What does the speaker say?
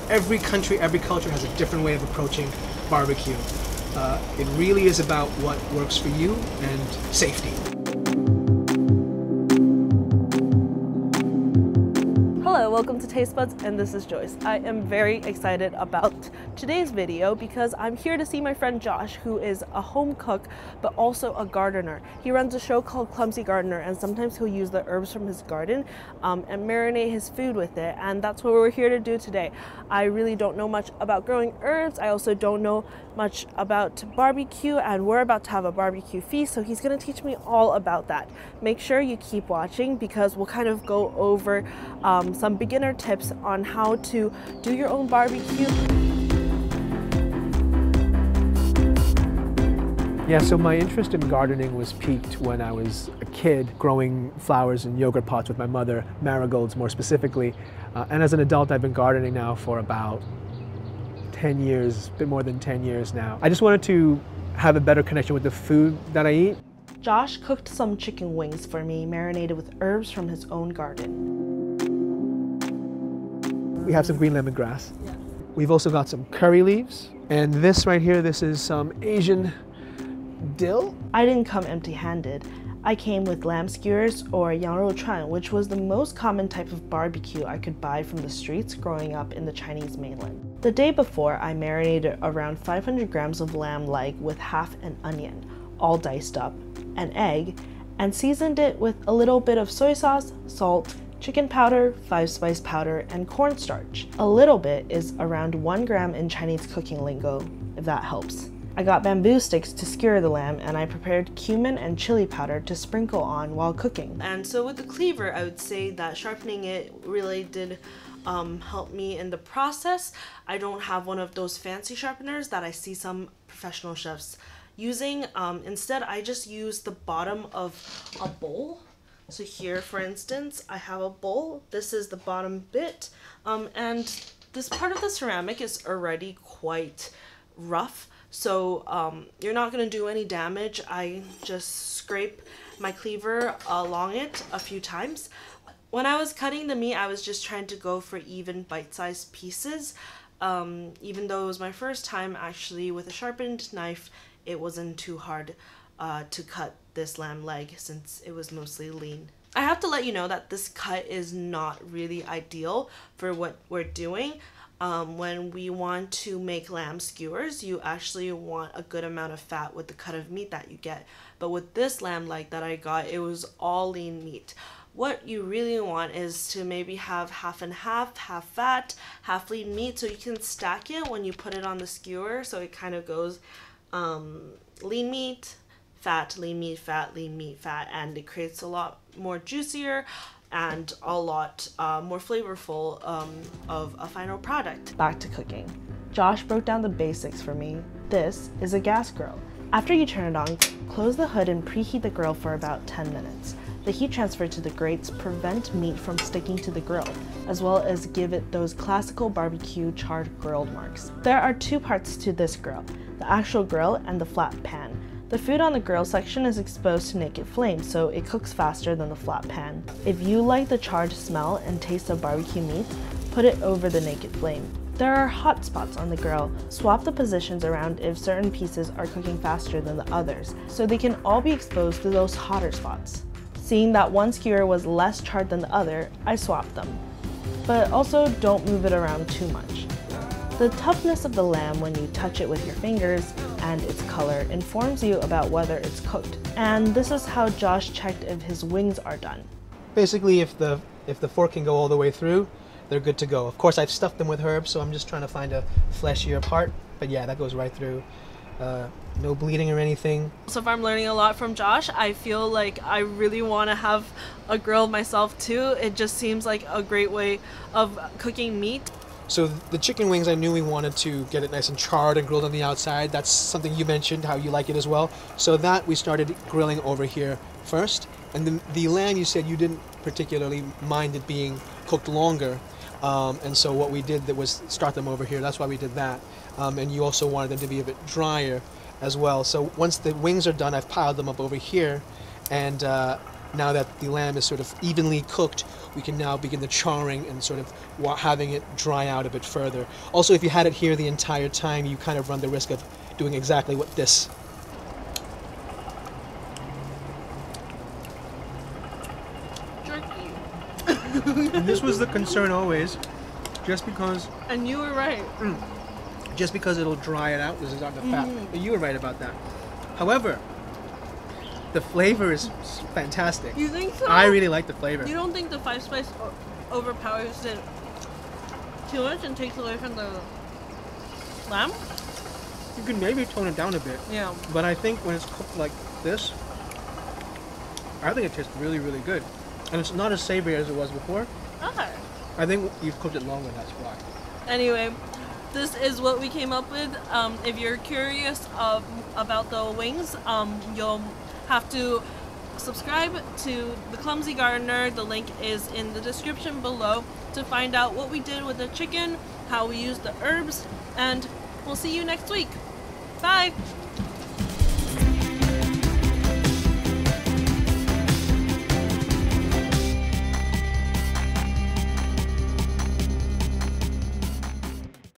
every country, every culture has a different way of approaching barbecue. It really is about what works for you and safety. Hello, welcome to Taste Buds, and this is Joyce. I am very excited about today's video because I'm here to see my friend Josh, who is a home cook but also a gardener. He runs a show called Clumsy Gardener, and sometimes he'll use the herbs from his garden and marinate his food with it, and that's what we're here to do today. I really don't know much about growing herbs. I also don't know much about barbecue, and we're about to have a barbecue feast, so he's going to teach me all about that. Make sure you keep watching because we'll kind of go over some beginner tips on how to do your own barbecue. Yeah, so my interest in gardening was piqued when I was a kid, growing flowers in yogurt pots with my mother, marigolds more specifically. And as an adult, I've been gardening now for about 10 years, a bit more than 10 years now. I just wanted to have a better connection with the food that I eat. Josh cooked some chicken wings for me, marinated with herbs from his own garden. We have some green lemongrass. Yeah. We've also got some curry leaves. And this right here, this is some Asian dill. I didn't come empty-handed. I came with lamb skewers or 羊肉串, which was the most common type of barbecue I could buy from the streets growing up in the Chinese mainland. The day before, I marinated around 500 grams of lamb leg with half an onion, all diced up, an egg, and seasoned it with a little bit of soy sauce, salt, chicken powder, 5-spice powder, and cornstarch. A little bit is around 1 gram in Chinese cooking lingo, if that helps. I got bamboo sticks to skewer the lamb, and I prepared cumin and chili powder to sprinkle on while cooking. And so with the cleaver, I would say that sharpening it really did help me in the process. I don't have one of those fancy sharpeners that I see some professional chefs using. Instead, I just use the bottom of a bowl. So here, for instance, I have a bowl. This is the bottom bit, and this part of the ceramic is already quite rough, so you're not going to do any damage. I just scrape my cleaver along it a few times. When I was cutting the meat, I was just trying to go for even bite-sized pieces. Even though it was my first time actually with a sharpened knife, it wasn't too hard to cut this lamb leg since it was mostly lean. I have to let you know that this cut is not really ideal for what we're doing. When we want to make lamb skewers, you actually want a good amount of fat with the cut of meat that you get. But with this lamb leg that I got, it was all lean meat. What you really want is to maybe have half and half fat, half lean meat, so you can stack it when you put it on the skewer, so it kind of goes lean meat, fat, lean meat, fat, lean meat, fat, and it creates a lot more juicier and a lot more flavorful of a final product. Back to cooking. Josh broke down the basics for me. This is a gas grill. After you turn it on, close the hood and preheat the grill for about 10 minutes. The heat transfer to the grates prevent meat from sticking to the grill, as well as give it those classical barbecue charred grilled marks. There are two parts to this grill, the actual grill and the flat pan. The food on the grill section is exposed to naked flame, so it cooks faster than the flat pan. If you like the charred smell and taste of barbecue meat, put it over the naked flame. There are hot spots on the grill. Swap the positions around if certain pieces are cooking faster than the others, so they can all be exposed to those hotter spots. Seeing that one skewer was less charred than the other, I swapped them. But also don't move it around too much. The toughness of the lamb when you touch it with your fingers and its color informs you about whether it's cooked. And this is how Josh checked if his wings are done. Basically, if the fork can go all the way through, they're good to go. Of course, I've stuffed them with herbs, so I'm just trying to find a fleshier part. But yeah, that goes right through. No bleeding or anything. So far I'm learning a lot from Josh. I feel like I really want to have a grill myself too. It just seems like a great way of cooking meat. So the chicken wings, I knew we wanted to get it nice and charred and grilled on the outside. That's something you mentioned, how you like it as well. So that we started grilling over here first. And then the lamb, you said you didn't particularly mind it being cooked longer. And so what we did was start them over here. That's why we did that. And you also wanted them to be a bit drier as well. So once the wings are done, I've piled them up over here. And now that the lamb is sort of evenly cooked, we can now begin the charring and sort of having it dry out a bit further. Also, if you had it here the entire time, you kind of run the risk of doing exactly what this. Jerky. And this was the concern always, just because. And you were right. Just because it'll dry it out, this is not the fat. But you were right about that. However, the flavor is fantastic. You think so? I really like the flavor. You don't think the 5 spice overpowers it too much and takes away from the lamb? You can maybe tone it down a bit. Yeah. But I think when it's cooked like this, I think it tastes really, really good. And it's not as savory as it was before. Okay. I think you've cooked it longer, that's why. Anyway, this is what we came up with. If you're curious about the wings, you'll have to subscribe to the Clumsy Gardener. The link is in the description below to find out what we did with the chicken, how we used the herbs, and we'll see you next week. Bye!